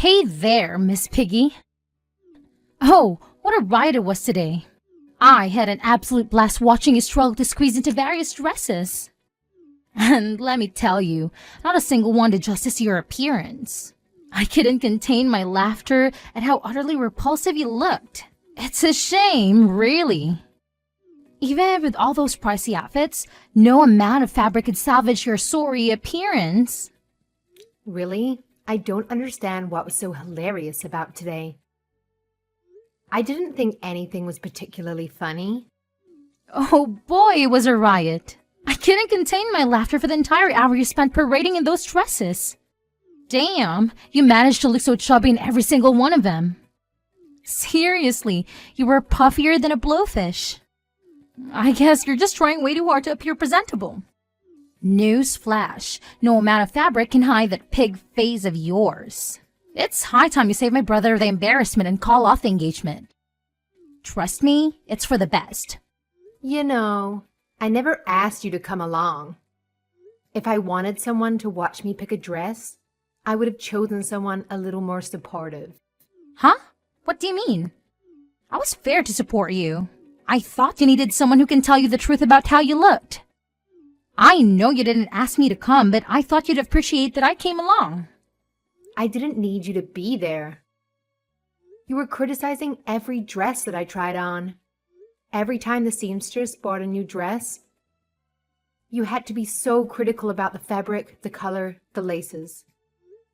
Hey there, Miss Piggy. Oh, what a ride it was today. I had an absolute blast watching you struggle to squeeze into various dresses. And let me tell you, not a single one did justice to your appearance. I couldn't contain my laughter at how utterly repulsive you looked. It's a shame, really. Even with all those pricey outfits, no amount of fabric could salvage your sorry appearance. Really? I don't understand what was so hilarious about today. I didn't think anything was particularly funny. Oh boy, it was a riot. I couldn't contain my laughter for the entire hour you spent parading in those dresses. Damn, you managed to look so chubby in every single one of them. Seriously, you were puffier than a blowfish. I guess you're just trying way too hard to appear presentable. Newsflash, no amount of fabric can hide that pig face of yours. It's high time you save my brother the embarrassment and call off the engagement. Trust me, it's for the best. You know, I never asked you to come along. If I wanted someone to watch me pick a dress, I would have chosen someone a little more supportive. Huh? What do you mean? I was fair to support you. I thought you needed someone who can tell you the truth about how you looked. I know you didn't ask me to come, but I thought you'd appreciate that I came along. I didn't need you to be there. You were criticizing every dress that I tried on. Every time the seamstress bought a new dress, you had to be so critical about the fabric, the color, the laces.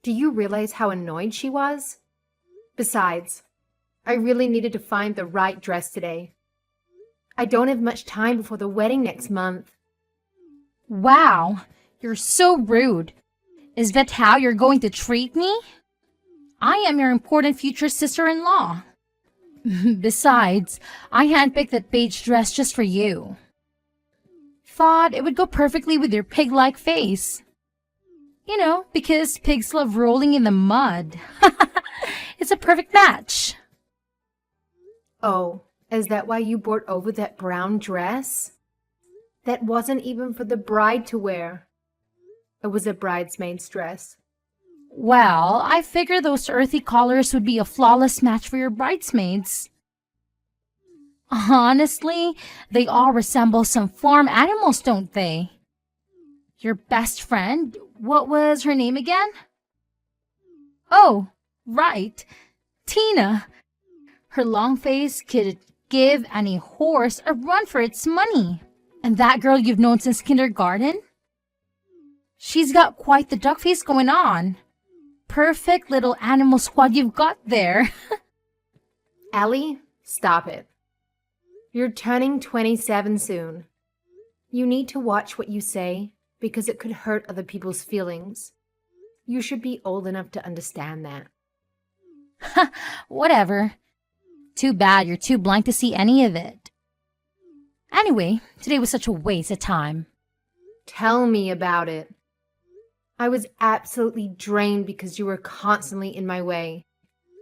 Do you realize how annoyed she was? Besides, I really needed to find the right dress today. I don't have much time before the wedding next month. Wow, you're so rude. Is that how you're going to treat me? I am your important future sister-in-law. Besides, I handpicked that beige dress just for you. Thought it would go perfectly with your pig-like face. You know, because pigs love rolling in the mud. It's a perfect match. Oh, is that why you brought over that brown dress? That wasn't even for the bride to wear. It was a bridesmaid's dress. Well, I figured those earthy colors would be a flawless match for your bridesmaids. Honestly, they all resemble some farm animals, don't they? Your best friend, what was her name again? Oh, right, Tina. Her long face could give any horse a run for its money. And that girl you've known since kindergarten? She's got quite the duck face going on. Perfect little animal squad you've got there. Ellie, stop it. You're turning 27 soon. You need to watch what you say because it could hurt other people's feelings. You should be old enough to understand that. Whatever. Too bad you're too blind to see any of it. Anyway, today was such a waste of time. Tell me about it. I was absolutely drained because you were constantly in my way.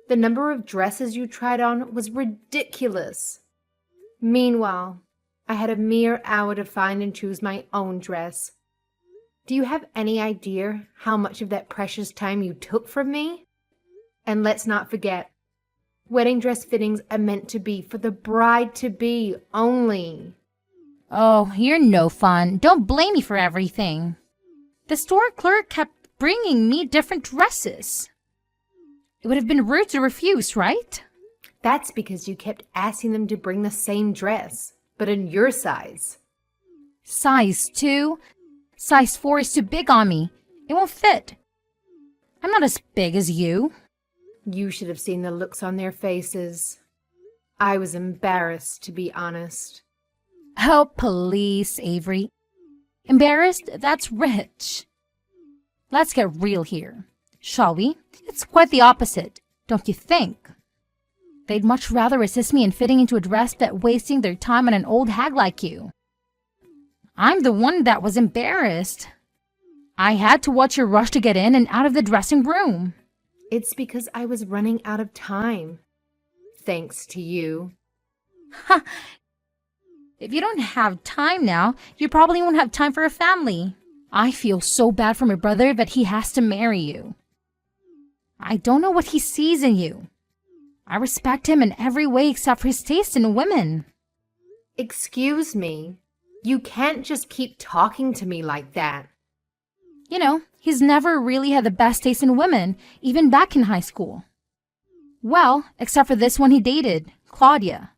The number of dresses you tried on was ridiculous. Meanwhile, I had a mere hour to find and choose my own dress. Do you have any idea how much of that precious time you took from me? And let's not forget, wedding dress fittings are meant to be for the bride-to-be only. Oh, you're no fun. Don't blame me for everything. The store clerk kept bringing me different dresses. It would have been rude to refuse, right? That's because you kept asking them to bring the same dress, but in your size. Size 2? Size 4 is too big on me. It won't fit. I'm not as big as you. You should have seen the looks on their faces. I was embarrassed, to be honest. Oh, please, Avery. Embarrassed? That's rich. Let's get real here, shall we? It's quite the opposite, don't you think? They'd much rather resist me in fitting into a dress than wasting their time on an old hag like you. I'm the one that was embarrassed. I had to watch you rush to get in and out of the dressing room. It's because I was running out of time. Thanks to you. Ha! If you don't have time now, you probably won't have time for a family. I feel so bad for my brother that he has to marry you. I don't know what he sees in you. I respect him in every way except for his taste in women. Excuse me. You can't just keep talking to me like that. You know, he's never really had the best taste in women, even back in high school. Well, except for this one he dated, Claudia.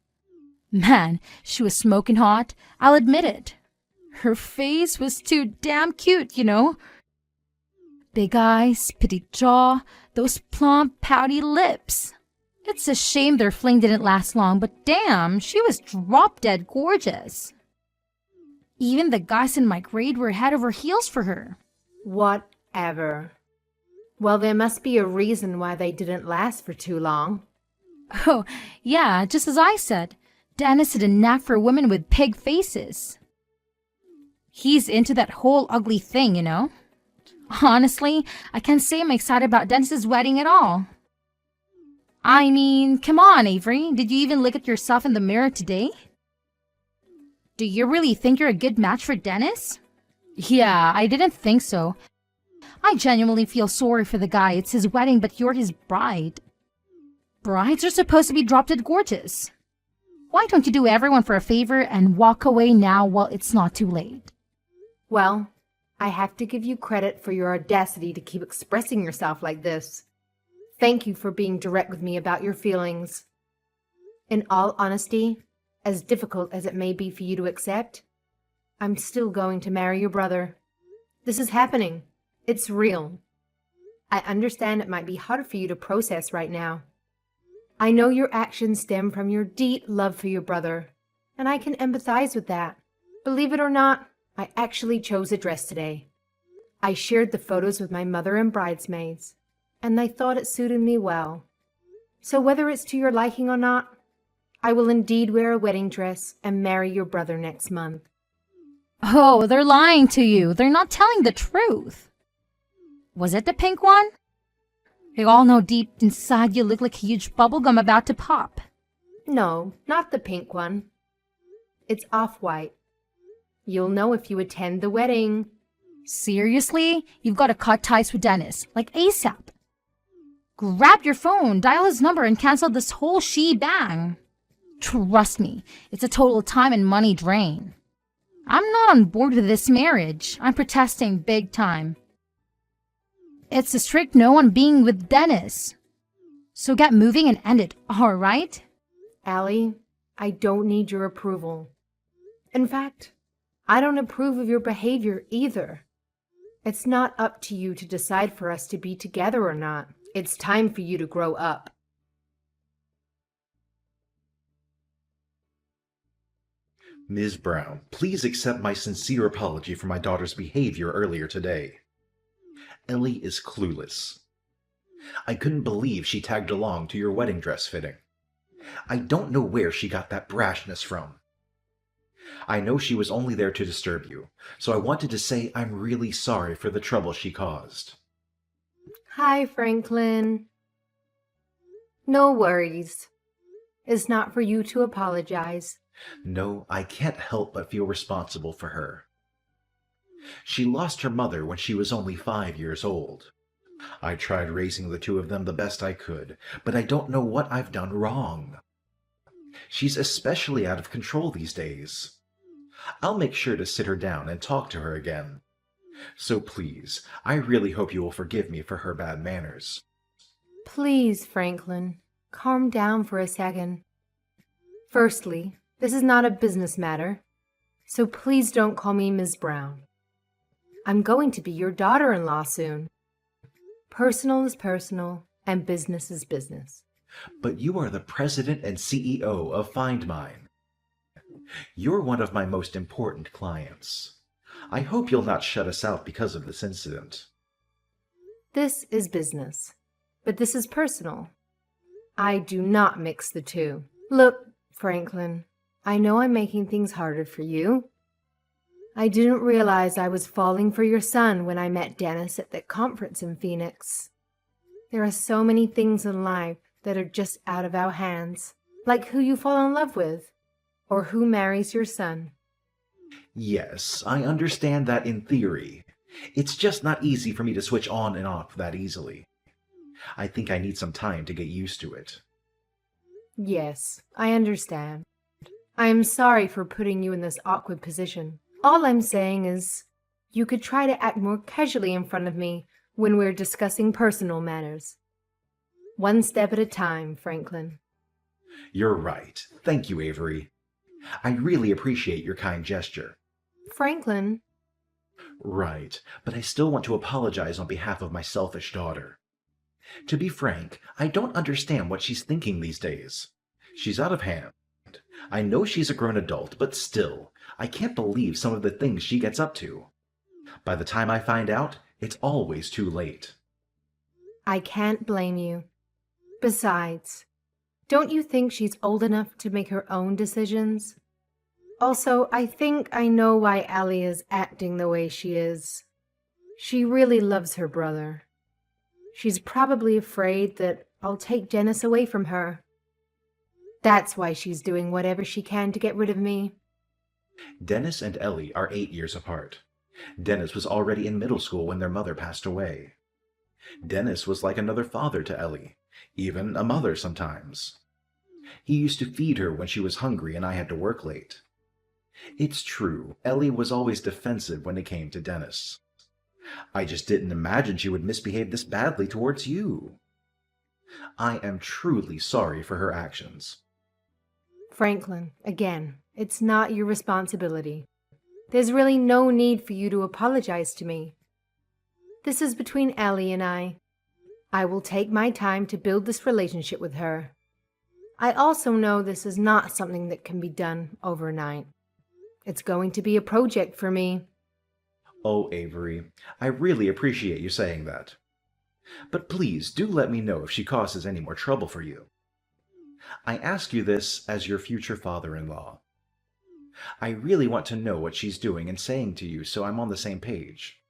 Man, she was smoking hot, I'll admit it. Her face was too damn cute, you know. Big eyes, petite jaw, those plump, pouty lips. It's a shame their fling didn't last long, but damn, she was drop-dead gorgeous. Even the guys in my grade were head over heels for her. Whatever. Well, there must be a reason why they didn't last for too long. Oh, yeah, just as I said. Dennis had a knack for women with pig faces. He's into that whole ugly thing, you know. Honestly, I can't say I'm excited about Dennis's wedding at all. I mean, come on, Avery. Did you even look at yourself in the mirror today? Do you really think you're a good match for Dennis? Yeah, I didn't think so. I genuinely feel sorry for the guy. It's his wedding, but you're his bride. Brides are supposed to be drop-dead gorgeous. Why don't you do everyone for a favor and walk away now while it's not too late? Well, I have to give you credit for your audacity to keep expressing yourself like this. Thank you for being direct with me about your feelings. In all honesty, as difficult as it may be for you to accept, I'm still going to marry your brother. This is happening. It's real. I understand it might be hard for you to process right now. I know your actions stem from your deep love for your brother, and I can empathize with that. Believe it or not, I actually chose a dress today. I shared the photos with my mother and bridesmaids, and they thought it suited me well. So whether it's to your liking or not, I will indeed wear a wedding dress and marry your brother next month. Oh, they're lying to you. They're not telling the truth. Was it the pink one? We all know deep inside you look like a huge bubblegum about to pop. No, not the pink one. It's off-white. You'll know if you attend the wedding. Seriously? You've got to cut ties with Dennis, like ASAP. Grab your phone, dial his number, and cancel this whole shebang. Trust me, it's a total time and money drain. I'm not on board with this marriage. I'm protesting big time. It's a strict no on being with Dennis. So get moving and end it, all right? Allie, I don't need your approval. In fact, I don't approve of your behavior either. It's not up to you to decide for us to be together or not. It's time for you to grow up. Ms. Brown, please accept my sincere apology for my daughter's behavior earlier today. Ellie is clueless. I couldn't believe she tagged along to your wedding dress fitting. I don't know where she got that brashness from. I know she was only there to disturb you, so I wanted to say I'm really sorry for the trouble she caused. Hi, Franklin. No worries. It's not for you to apologize. No, I can't help but feel responsible for her. She lost her mother when she was only 5 years old. I tried raising the two of them the best I could, but I don't know what I've done wrong. She's especially out of control these days. I'll make sure to sit her down and talk to her again. So please, I really hope you will forgive me for her bad manners. Please, Franklin, calm down for a second. Firstly, this is not a business matter, so please don't call me Ms. Brown. I'm going to be your daughter-in-law soon. Personal is personal, and business is business. But you are the president and CEO of Find Mine. You're one of my most important clients. I hope you'll not shut us out because of this incident. This is business, but this is personal. I do not mix the two. Look, Franklin, I know I'm making things harder for you. I didn't realize I was falling for your son when I met Dennis at that conference in Phoenix. There are so many things in life that are just out of our hands, like who you fall in love with, or who marries your son. Yes, I understand that in theory. It's just not easy for me to switch on and off that easily. I think I need some time to get used to it. Yes, I understand. I am sorry for putting you in this awkward position. All I'm saying is, you could try to act more casually in front of me when we're discussing personal matters. One step at a time, Franklin. You're right. Thank you, Avery. I really appreciate your kind gesture. Franklin, Right, but I still want to apologize on behalf of my selfish daughter. To be frank, I don't understand what she's thinking these days. She's out of hand. I know she's a grown adult, but still, I can't believe some of the things she gets up to. By the time I find out, it's always too late. I can't blame you. Besides, don't you think she's old enough to make her own decisions? Also, I think I know why Allie is acting the way she is. She really loves her brother. She's probably afraid that I'll take Dennis away from her. That's why she's doing whatever she can to get rid of me. Dennis and Ellie are 8 years apart. Dennis was already in middle school when their mother passed away. Dennis was like another father to Ellie, even a mother sometimes. He used to feed her when she was hungry and I had to work late. It's true, Ellie was always defensive when it came to Dennis. I just didn't imagine she would misbehave this badly towards you. I am truly sorry for her actions. Franklin, again, it's not your responsibility. There's really no need for you to apologize to me. This is between Ellie and I. I will take my time to build this relationship with her. I also know this is not something that can be done overnight. It's going to be a project for me. Oh, Avery, I really appreciate you saying that. But please do let me know if she causes any more trouble for you. I ask you this as your future father-in-law. I really want to know what she's doing and saying to you so I'm on the same page.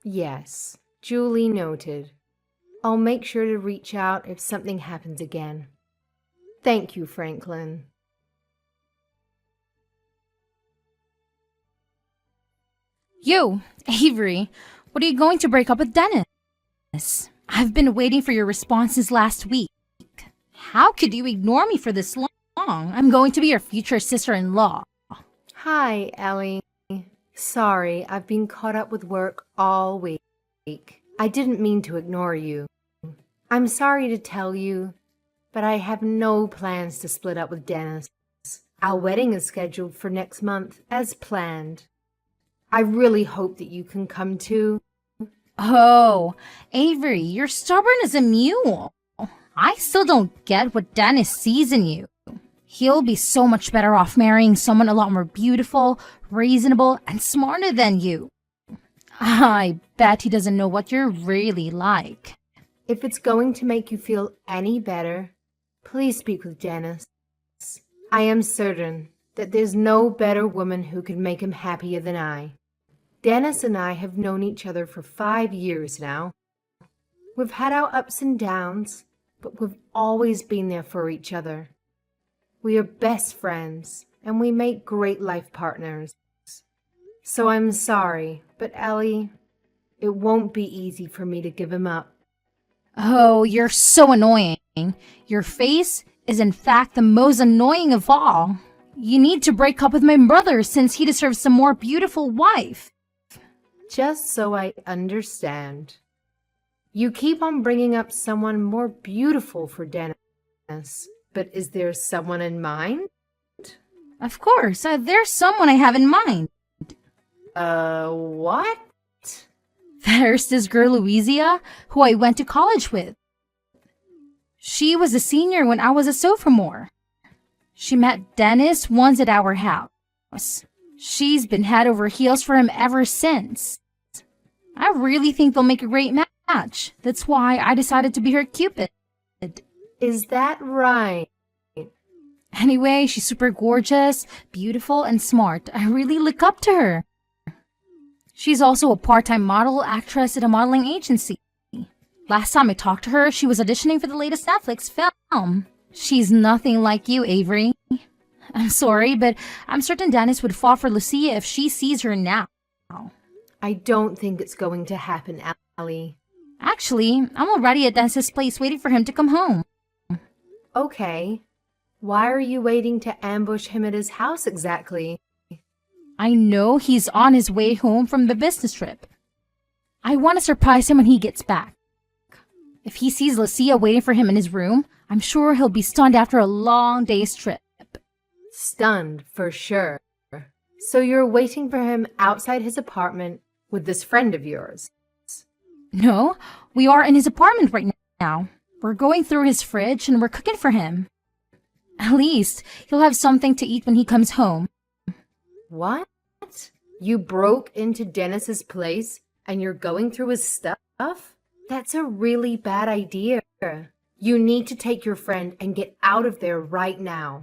Yes, duly noted. I'll make sure to reach out if something happens again. Thank you, Franklin. You, Avery, what are you going to break up with Dennis? I've been waiting for your response since last week. How could you ignore me for this long? I'm going to be your future sister-in-law. Hi, Ellie. Sorry, I've been caught up with work all week. I didn't mean to ignore you. I'm sorry to tell you, but I have no plans to split up with Dennis. Our wedding is scheduled for next month, as planned. I really hope that you can come too. Oh, Avery, you're stubborn as a mule. I still don't get what Dennis sees in you. He'll be so much better off marrying someone a lot more beautiful, reasonable, and smarter than you. I bet he doesn't know what you're really like. If it's going to make you feel any better, please speak with Dennis. I am certain that there's no better woman who could make him happier than I. Dennis and I have known each other for 5 years now. We've had our ups and downs, but we've always been there for each other. We are best friends, and we make great life partners. So I'm sorry, but Ellie, it won't be easy for me to give him up. Oh, you're so annoying. Your face is in fact the most annoying of all. You need to break up with my brother since he deserves a more beautiful wife. Just so I understand. You keep on bringing up someone more beautiful for Dennis, but is there someone in mind? Of course, there's someone I have in mind. What? There's this girl, Louisa, who I went to college with. She was a senior when I was a sophomore. She met Dennis once at our house. She's been head over heels for him ever since. I really think they'll make a great match. That's why I decided to be her Cupid. Is that right? Anyway, she's super gorgeous, beautiful, and smart. I really look up to her. She's also a part-time model actress at a modeling agency. Last time I talked to her, she was auditioning for the latest Netflix film. She's nothing like you, Avery. I'm sorry, but I'm certain Dennis would fall for Lucia if she sees her now. I don't think it's going to happen, Allie. Actually, I'm already at Dennis's place waiting for him to come home. Okay. Why are you waiting to ambush him at his house exactly? I know he's on his way home from the business trip. I want to surprise him when he gets back. If he sees Lucia waiting for him in his room, I'm sure he'll be stunned after a long day's trip. Stunned, for sure. So you're waiting for him outside his apartment with this friend of yours? No, we are in his apartment right now. We're going through his fridge and we're cooking for him. At least he'll have something to eat when he comes home. What? You broke into Dennis's place and you're going through his stuff? That's a really bad idea. You need to take your friend and get out of there right now.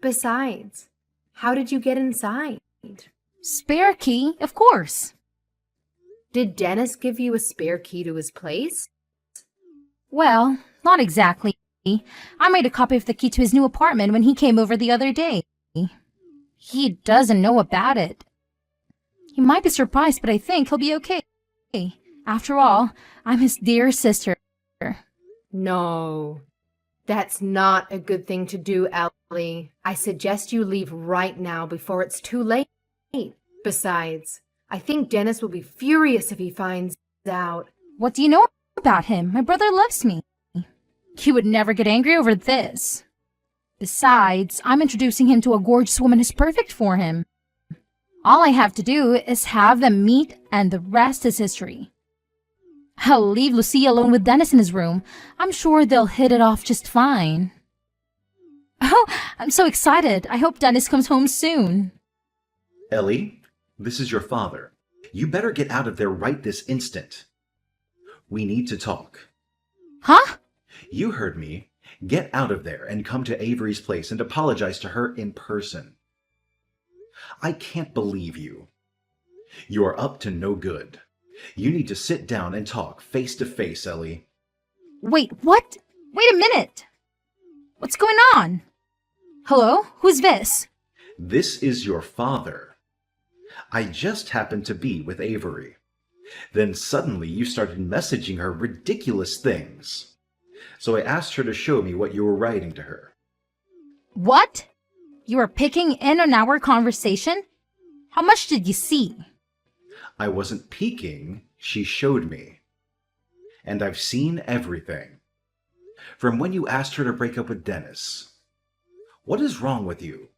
Besides, how did you get inside? Spare key, of course. Did Dennis give you a spare key to his place? Well, not exactly. I made a copy of the key to his new apartment when he came over the other day. He doesn't know about it. He might be surprised, but I think he'll be okay. After all, I'm his dear sister. No, that's not a good thing to do, Ellie. I suggest you leave right now before it's too late. Besides, I think Dennis will be furious if he finds out. What do you know about him? My brother loves me. He would never get angry over this. Besides, I'm introducing him to a gorgeous woman who's perfect for him. All I have to do is have them meet, and the rest is history. I'll leave Lucia alone with Dennis in his room. I'm sure they'll hit it off just fine. Oh, I'm so excited. I hope Dennis comes home soon. Ellie, this is your father. You better get out of there right this instant. We need to talk. Huh? You heard me. Get out of there and come to Avery's place and apologize to her in person. I can't believe you. You are up to no good. You need to sit down and talk face to face, Ellie. Wait, what? Wait a minute. What's going on? Hello? Who's this? This is your father. I just happened to be with Avery. Then suddenly you started messaging her ridiculous things. So I asked her to show me what you were writing to her. What? You were picking in on our conversation? How much did you see? I wasn't peeking, she showed me. And I've seen everything. From when you asked her to break up with Dennis. What is wrong with you?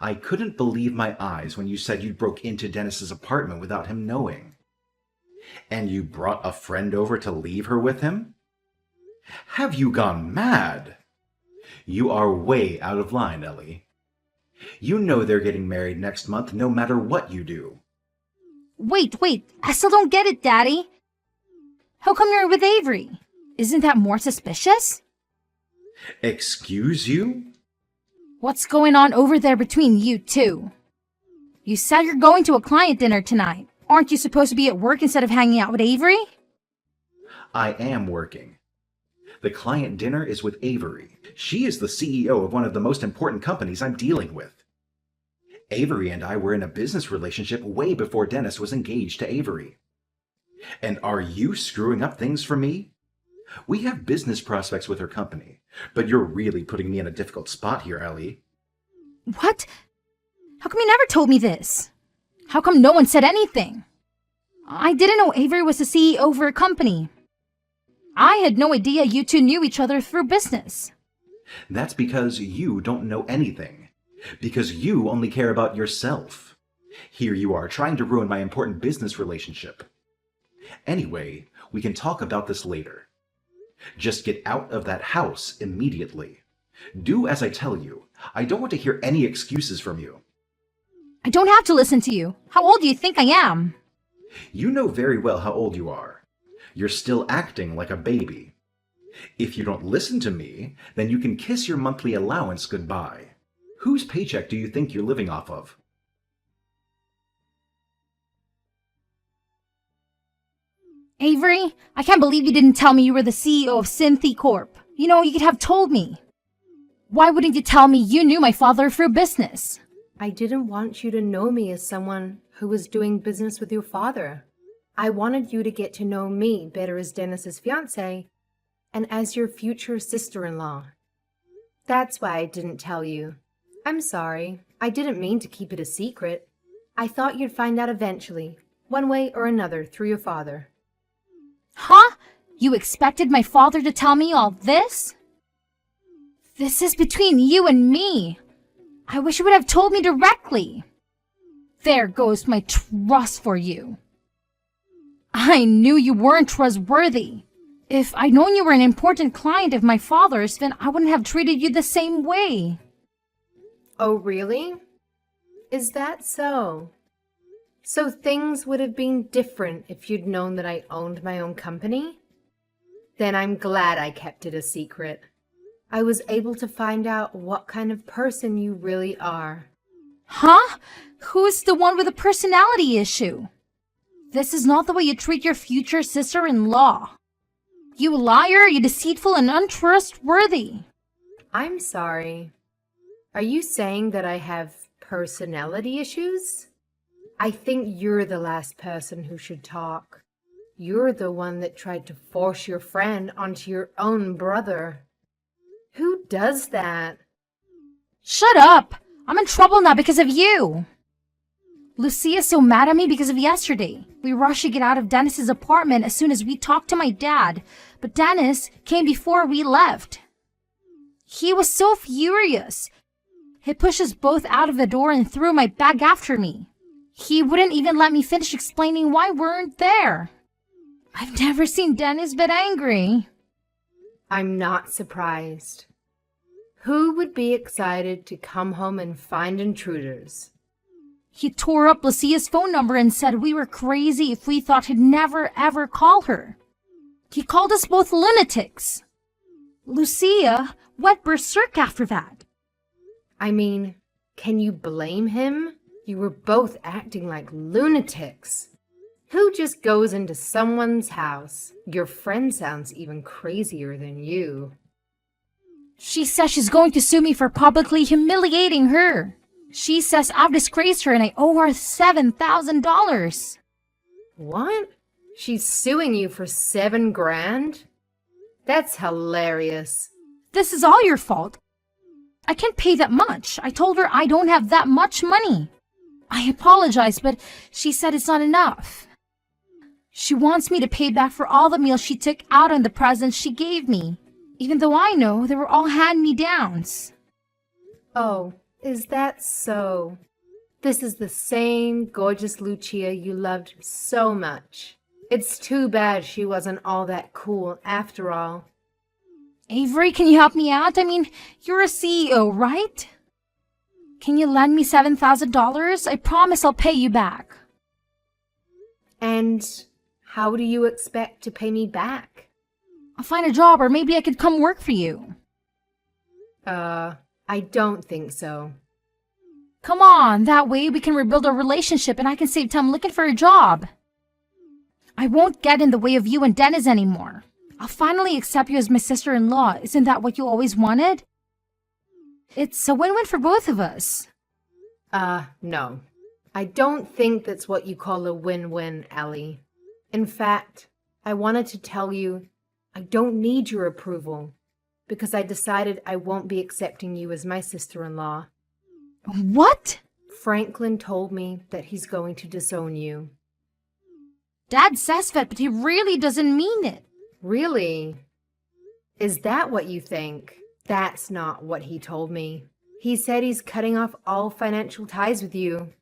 I couldn't believe my eyes when you said you broke into Dennis's apartment without him knowing. And you brought a friend over to leave her with him? Have you gone mad? You are way out of line, Ellie. You know they're getting married next month no matter what you do. Wait, I still don't get it, Daddy. How come you're with Avery? Isn't that more suspicious? Excuse you? What's going on over there between you two? You said you're going to a client dinner tonight. Aren't you supposed to be at work instead of hanging out with Avery? I am working. The client dinner is with Avery. She is the CEO of one of the most important companies I'm dealing with. Avery and I were in a business relationship way before Dennis was engaged to Avery. And are you screwing up things for me? We have business prospects with her company, but you're really putting me in a difficult spot here, Ellie. What? How come you never told me this? How come no one said anything? I didn't know Avery was the CEO of her company. I had no idea you two knew each other through business. That's because you don't know anything. Because you only care about yourself. Here you are trying to ruin my important business relationship. Anyway, we can talk about this later. Just get out of that house immediately. Do as I tell you. I don't want to hear any excuses from you. I don't have to listen to you. How old do you think I am? You know very well how old you are. You're still acting like a baby. If you don't listen to me, then you can kiss your monthly allowance goodbye. Whose paycheck do you think you're living off of? Avery, I can't believe you didn't tell me you were the CEO of Synthy Corp. You know, you could have told me. Why wouldn't you tell me you knew my father through business? I didn't want you to know me as someone who was doing business with your father. I wanted you to get to know me better as Dennis's fiancée and as your future sister-in-law. That's why I didn't tell you. I'm sorry. I didn't mean to keep it a secret. I thought you'd find out eventually, one way or another, through your father. Huh? You expected my father to tell me all this? This is between you and me. I wish you would have told me directly. There goes my trust for you. I knew you weren't trustworthy. If I'd known you were an important client of my father's, then I wouldn't have treated you the same way. Oh, really? Is that so? So things would have been different if you'd known that I owned my own company? Then I'm glad I kept it a secret. I was able to find out what kind of person you really are. Huh? Who's the one with a personality issue? This is not the way you treat your future sister-in-law. You liar, you deceitful and untrustworthy. I'm sorry. Are you saying that I have personality issues? I think you're the last person who should talk. You're the one that tried to force your friend onto your own brother. Who does that? Shut up! I'm in trouble now because of you. Lucia's so mad at me because of yesterday. We rushed to get out of Dennis's apartment as soon as we talked to my dad, but Dennis came before we left. He was so furious. He pushed us both out of the door and threw my bag after me. He wouldn't even let me finish explaining why we weren't there. I've never seen Dennis but angry. I'm not surprised. Who would be excited to come home and find intruders? He tore up Lucia's phone number and said we were crazy if we thought he'd never ever call her. He called us both lunatics. Lucia went berserk after that. I mean, can you blame him? You were both acting like lunatics. Who just goes into someone's house? Your friend sounds even crazier than you. She says she's going to sue me for publicly humiliating her. She says I've disgraced her and I owe her $7,000. What? She's suing you for $7,000? That's hilarious. This is all your fault. I can't pay that much. I told her I don't have that much money. I apologized, but she said it's not enough. She wants me to pay back for all the meals she took out on the presents she gave me, even though I know they were all hand-me-downs. Oh, is that so? This is the same gorgeous Lucia you loved so much. It's too bad she wasn't all that cool after all. Avery, can you help me out? I mean, you're a CEO, right? Can you lend me $7,000? I promise I'll pay you back. And how do you expect to pay me back? I'll find a job or maybe I could come work for you. I don't think so. Come on, that way we can rebuild our relationship and I can save time looking for a job. I won't get in the way of you and Dennis anymore. I'll finally accept you as my sister-in-law. Isn't that what you always wanted? It's a win-win for both of us. No. I don't think that's what you call a win-win, Ellie. In fact, I wanted to tell you I don't need your approval because I decided I won't be accepting you as my sister-in-law. What? Franklin told me that he's going to disown you. Dad says that, but he really doesn't mean it. Really? Is that what you think? That's not what he told me. He said he's cutting off all financial ties with you.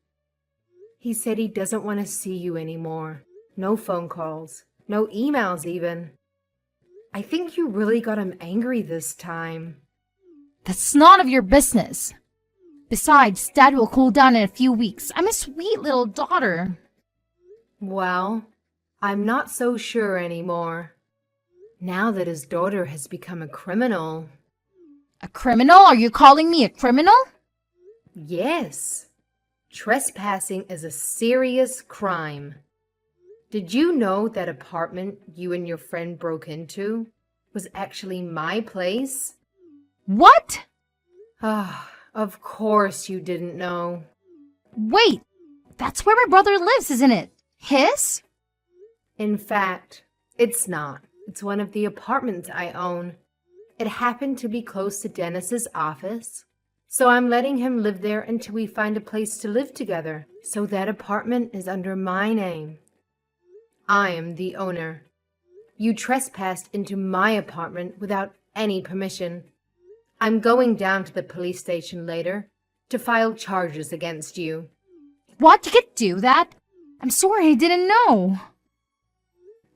He said he doesn't want to see you anymore. No phone calls. No emails even. I think you really got him angry this time. That's none of your business. Besides, Dad will cool down in a few weeks. I'm a sweet little daughter. Well, I'm not so sure anymore. Now that his daughter has become a criminal. A criminal? Are you calling me a criminal? Yes. Trespassing is a serious crime. Did you know that apartment you and your friend broke into was actually my place? What? Ah, of course you didn't know. Wait, that's where my brother lives, isn't it? His? In fact, it's not. It's one of the apartments I own. It happened to be close to Dennis's office, so I'm letting him live there until we find a place to live together. So that apartment is under my name. I am the owner. You trespassed into my apartment without any permission. I'm going down to the police station later to file charges against you. What? You could do that? I'm sorry, I didn't know.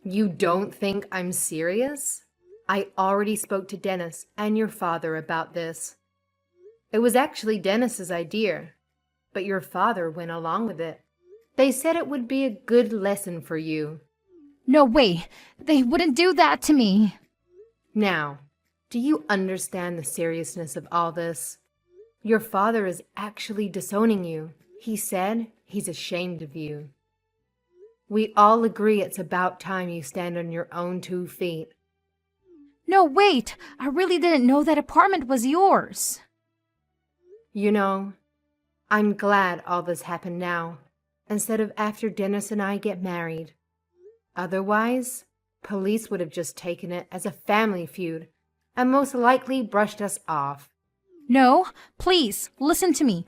You don't think I'm serious? I already spoke to Dennis and your father about this. It was actually Dennis's idea, but your father went along with it. They said it would be a good lesson for you. No way, they wouldn't do that to me. Now, do you understand the seriousness of all this? Your father is actually disowning you. He said he's ashamed of you. We all agree it's about time you stand on your own 2 feet. No, wait, I really didn't know that apartment was yours. You know, I'm glad all this happened now, instead of after Dennis and I get married. Otherwise, police would have just taken it as a family feud and most likely brushed us off. No, please, listen to me.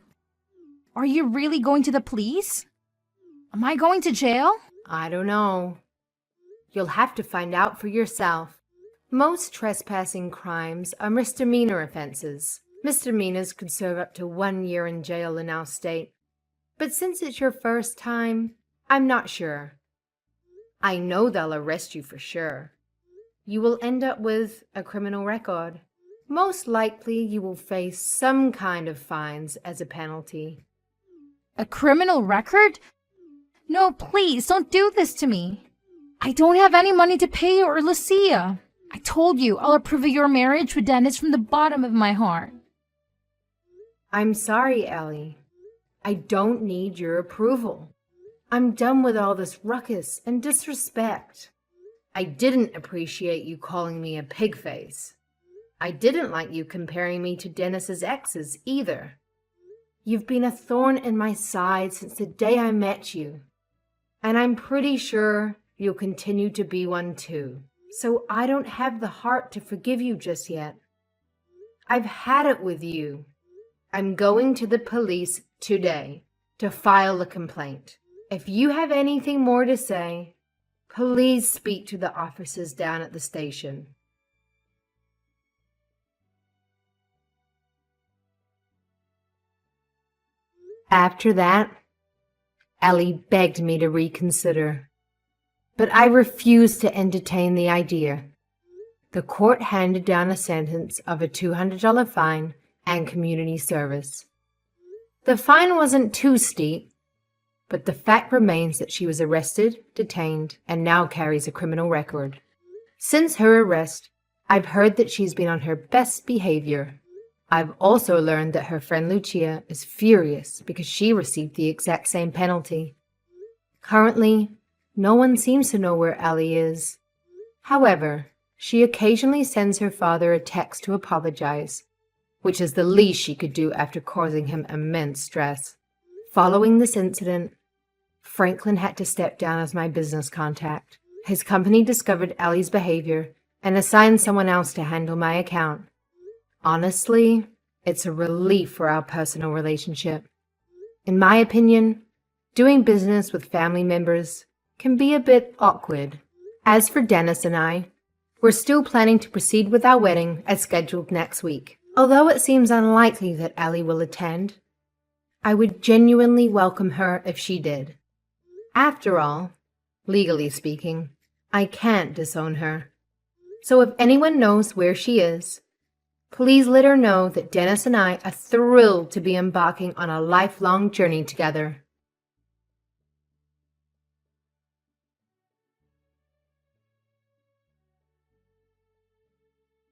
Are you really going to the police? Am I going to jail? I don't know. You'll have to find out for yourself. Most trespassing crimes are misdemeanor offenses. Misdemeanors could serve up to 1 year in jail in our state. But since it's your first time, I'm not sure. I know they'll arrest you for sure. You will end up with a criminal record. Most likely you will face some kind of fines as a penalty. A criminal record? No, please, don't do this to me. I don't have any money to pay you or Lucia. I told you I'll approve of your marriage with Dennis from the bottom of my heart. I'm sorry, Ellie. I don't need your approval. I'm done with all this ruckus and disrespect. I didn't appreciate you calling me a pig face. I didn't like you comparing me to Dennis's exes either. You've been a thorn in my side since the day I met you. And I'm pretty sure you'll continue to be one too. So I don't have the heart to forgive you just yet. I've had it with you. I'm going to the police today to file a complaint. If you have anything more to say, please speak to the officers down at the station. After that, Ellie begged me to reconsider, but I refused to entertain the idea. The court handed down a sentence of a $200 fine and community service. The fine wasn't too steep, but the fact remains that she was arrested, detained, and now carries a criminal record. Since her arrest, I've heard that she's been on her best behavior. I've also learned that her friend Lucia is furious because she received the exact same penalty. Currently, no one seems to know where Ellie is. However, she occasionally sends her father a text to apologize, which is the least she could do after causing him immense stress. Following this incident, Franklin had to step down as my business contact. His company discovered Ellie's behavior and assigned someone else to handle my account. Honestly, it's a relief for our personal relationship. In my opinion, doing business with family members can be a bit awkward. As for Dennis and I, we're still planning to proceed with our wedding as scheduled next week. Although it seems unlikely that Ellie will attend, I would genuinely welcome her if she did. After all, legally speaking, I can't disown her. So if anyone knows where she is, please let her know that Dennis and I are thrilled to be embarking on a lifelong journey together.